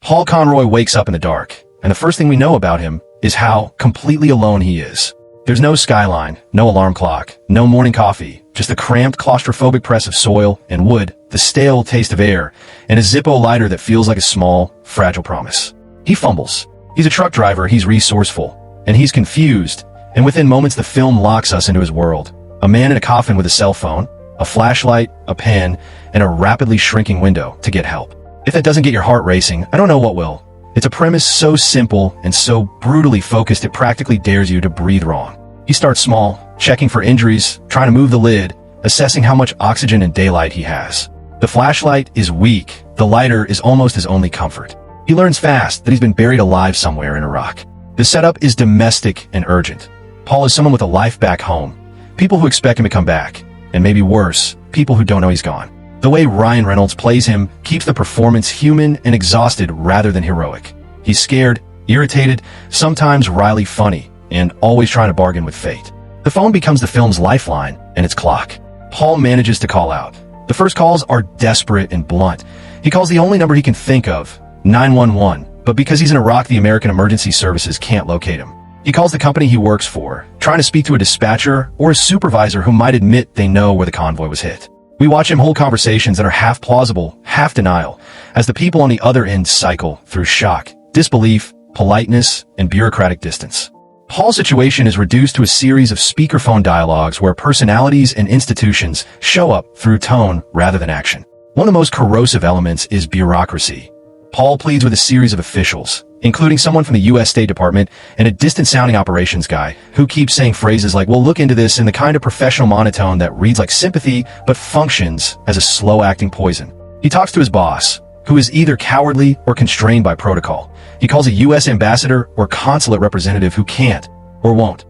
Paul Conroy wakes up in the dark, and the first thing we know about him is how completely alone he is. There's no skyline, no alarm clock, no morning coffee, just the cramped, claustrophobic press of soil and wood, the stale taste of air, and a Zippo lighter that feels like a small, fragile promise. He fumbles. He's a truck driver, he's resourceful, and he's confused, and within moments the film locks us into his world. A man in a coffin with a cell phone, a flashlight, a pen, and a rapidly shrinking window to get help. If that doesn't get your heart racing, I don't know what will. It's a premise so simple and so brutally focused it practically dares you to breathe wrong. He starts small, checking for injuries, trying to move the lid, assessing how much oxygen and daylight he has. The flashlight is weak, the lighter is almost his only comfort. He learns fast that he's been buried alive somewhere in Iraq. The setup is domestic and urgent. Paul is someone with a life back home, people who expect him to come back, and maybe worse, people who don't know he's gone. The way Ryan Reynolds plays him keeps the performance human and exhausted rather than heroic. He's scared, irritated, sometimes wryly funny, and always trying to bargain with fate. The phone becomes the film's lifeline and its clock. Paul manages to call out. The first calls are desperate and blunt. He calls the only number he can think of, 911, but because he's in Iraq, the American Emergency Services can't locate him. He calls the company he works for, trying to speak to a dispatcher or a supervisor who might admit they know where the convoy was hit. We watch him hold conversations that are half plausible, half denial, as the people on the other end cycle through shock, disbelief, politeness, and bureaucratic distance. Paul's situation is reduced to a series of speakerphone dialogues where personalities and institutions show up through tone rather than action. One of the most corrosive elements is bureaucracy. Paul pleads with a series of officials, including someone from the U.S. State Department and a distant-sounding operations guy who keeps saying phrases like, "We'll look into this," in the kind of professional monotone that reads like sympathy but functions as a slow-acting poison. He talks to his boss, who is either cowardly or constrained by protocol. He calls a U.S. ambassador or consulate representative who can't, or won't,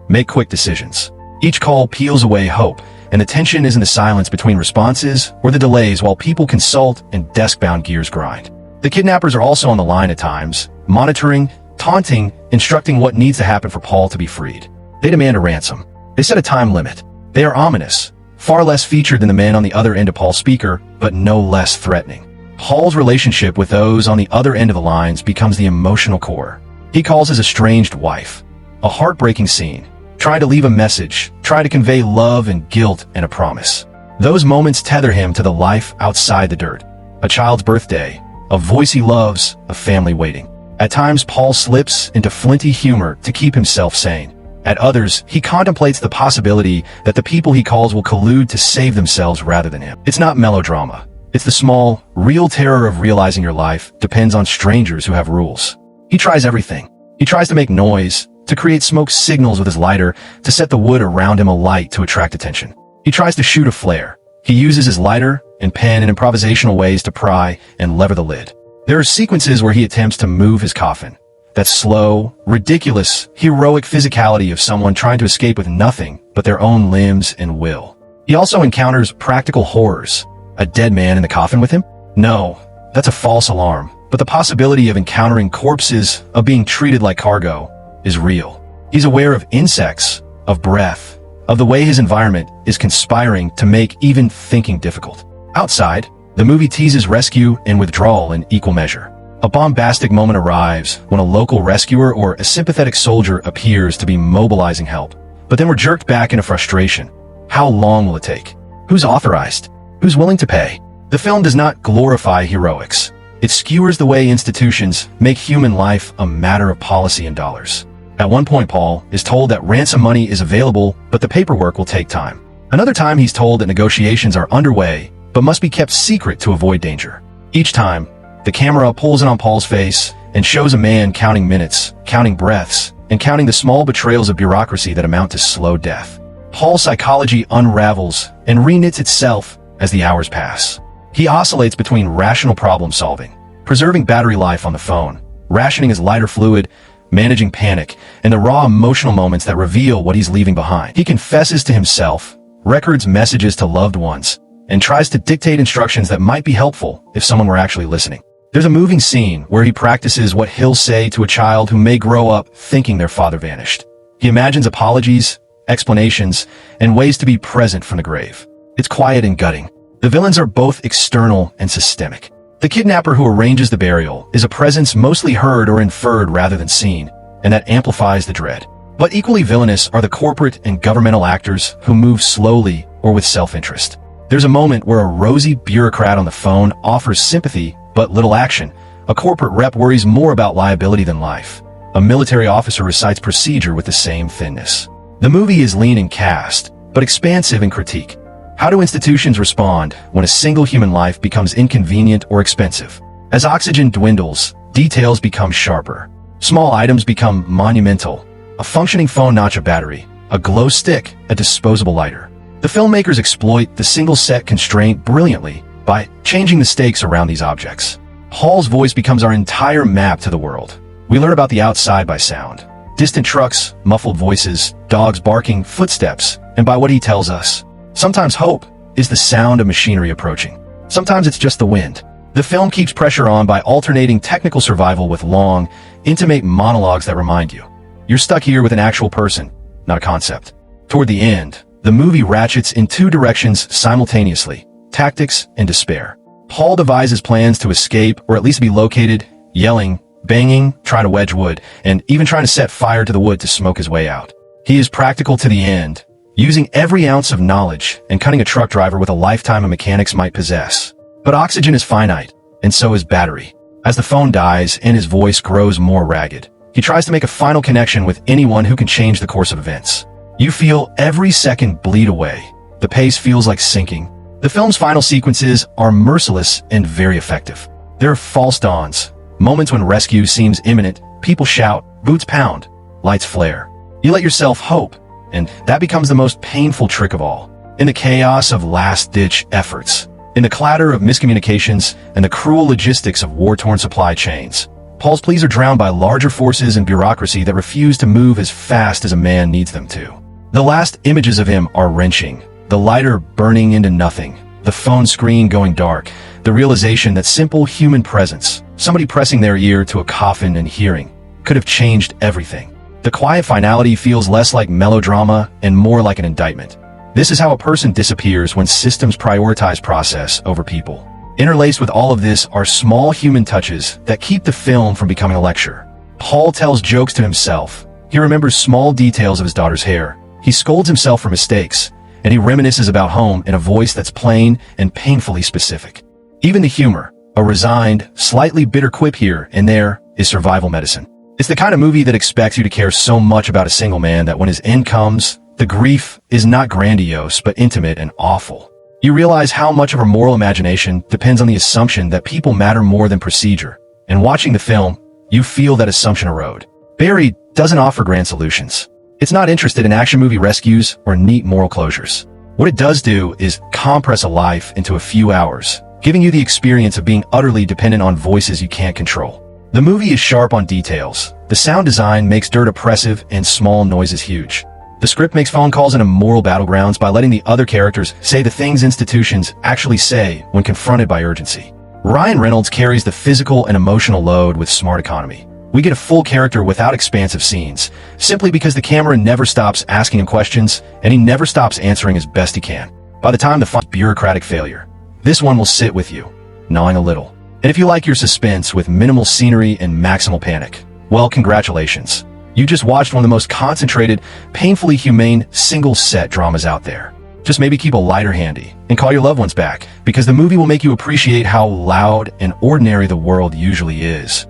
make quick decisions. Each call peels away hope, and the tension is in the silence between responses or the delays while people consult and desk-bound gears grind. The kidnappers are also on the line at times, monitoring, taunting, instructing what needs to happen for Paul to be freed. They demand a ransom. They set a time limit. They are ominous, far less featured than the man on the other end of Paul's speaker, but no less threatening. Paul's relationship with those on the other end of the lines becomes the emotional core. He calls his estranged wife. A heartbreaking scene, trying to leave a message, trying to convey love and guilt and a promise. Those moments tether him to the life outside the dirt. A child's birthday, a voice he loves, a family waiting. At times, Paul slips into flinty humor to keep himself sane. At others, he contemplates the possibility that the people he calls will collude to save themselves rather than him. It's not melodrama. It's the small, real terror of realizing your life depends on strangers who have rules. He tries everything. He tries to make noise, to create smoke signals with his lighter, to set the wood around him alight to attract attention. He tries to shoot a flare. He uses his lighter and pen in improvisational ways to pry and lever the lid. There are sequences where he attempts to move his coffin. That slow, ridiculous, heroic physicality of someone trying to escape with nothing but their own limbs and will. He also encounters practical horrors. A dead man in the coffin with him? No, that's a false alarm. But the possibility of encountering corpses, of being treated like cargo, is real. He's aware of insects, of breath, of the way his environment is conspiring to make even thinking difficult. Outside, the movie teases rescue and withdrawal in equal measure. A bombastic moment arrives when a local rescuer or a sympathetic soldier appears to be mobilizing help. But then we're jerked back into frustration. How long will it take? Who's authorized? Who's willing to pay? The film does not glorify heroics. It skewers the way institutions make human life a matter of policy and dollars. At one point, Paul is told that ransom money is available, but the paperwork will take time. Another time, he's told that negotiations are underway, but must be kept secret to avoid danger. Each time, the camera pulls in on Paul's face and shows a man counting minutes, counting breaths, and counting the small betrayals of bureaucracy that amount to slow death. Paul's psychology unravels and reknits itself as the hours pass. He oscillates between rational problem solving, preserving battery life on the phone, rationing his lighter fluid, managing panic, and the raw emotional moments that reveal what he's leaving behind. He confesses to himself, records messages to loved ones, and tries to dictate instructions that might be helpful if someone were actually listening. There's a moving scene where he practices what he'll say to a child who may grow up thinking their father vanished. He imagines apologies, explanations, and ways to be present from the grave. It's quiet and gutting. The villains are both external and systemic. The kidnapper who arranges the burial is a presence mostly heard or inferred rather than seen, and that amplifies the dread. But equally villainous are the corporate and governmental actors who move slowly or with self-interest. There's a moment where a rosy bureaucrat on the phone offers sympathy but little action. A corporate rep worries more about liability than life. A military officer recites procedure with the same thinness. The movie is lean in cast, but expansive in critique. How do institutions respond when a single human life becomes inconvenient or expensive? As oxygen dwindles, details become sharper. Small items become monumental. A functioning phone notch a battery, a glow stick, a disposable lighter. The filmmakers exploit the single set constraint brilliantly by changing the stakes around these objects. Hall's voice becomes our entire map to the world. We learn about the outside by sound. Distant trucks, muffled voices, dogs barking, footsteps, and by what he tells us. Sometimes hope is the sound of machinery approaching. Sometimes it's just the wind. The film keeps pressure on by alternating technical survival with long, intimate monologues that remind you. You're stuck here with an actual person, not a concept. Toward the end, the movie ratchets in two directions simultaneously, tactics and despair. Hall devises plans to escape or at least be located, yelling, banging, trying to wedge wood, and even trying to set fire to the wood to smoke his way out. He is practical to the end, using every ounce of knowledge and cutting a truck driver with a lifetime of mechanics might possess. But oxygen is finite, and so is battery. As the phone dies and his voice grows more ragged, he tries to make a final connection with anyone who can change the course of events. You feel every second bleed away. The pace feels like sinking. The film's final sequences are merciless and very effective. There are false dawns, moments when rescue seems imminent, people shout, boots pound, lights flare. You let yourself hope, and that becomes the most painful trick of all. In the chaos of last-ditch efforts, in the clatter of miscommunications and the cruel logistics of war-torn supply chains, Hall's pleas are drowned by larger forces and bureaucracy that refuse to move as fast as a man needs them to. The last images of him are wrenching. The lighter burning into nothing, the phone screen going dark, the realization that simple human presence, somebody pressing their ear to a coffin and hearing, could have changed everything. The quiet finality feels less like melodrama and more like an indictment. This is how a person disappears when systems prioritize process over people. Interlaced with all of this are small human touches that keep the film from becoming a lecture. Hall tells jokes to himself. He remembers small details of his daughter's hair. He scolds himself for mistakes, and he reminisces about home in a voice that's plain and painfully specific. Even the humor, a resigned, slightly bitter quip here and there, is survival medicine. It's the kind of movie that expects you to care so much about a single man that when his end comes, the grief is not grandiose but intimate and awful. You realize how much of our moral imagination depends on the assumption that people matter more than procedure, and watching the film, you feel that assumption erode. Barry doesn't offer grand solutions. It's not interested in action movie rescues or neat moral closures. What it does do is compress a life into a few hours, giving you the experience of being utterly dependent on voices you can't control. The movie is sharp on details. The sound design makes dirt oppressive and small noises huge. The script makes phone calls into moral battlegrounds by letting the other characters say the things institutions actually say when confronted by urgency. Ryan Reynolds carries the physical and emotional load with smart economy. We get a full character without expansive scenes, simply because the camera never stops asking him questions, and he never stops answering as best he can. By the time the final bureaucratic failure, this one will sit with you, gnawing a little. And if you like your suspense with minimal scenery and maximal panic, well, congratulations. You just watched one of the most concentrated, painfully humane, single-set dramas out there. Just maybe keep a lighter handy and call your loved ones back, because the movie will make you appreciate how loud and ordinary the world usually is.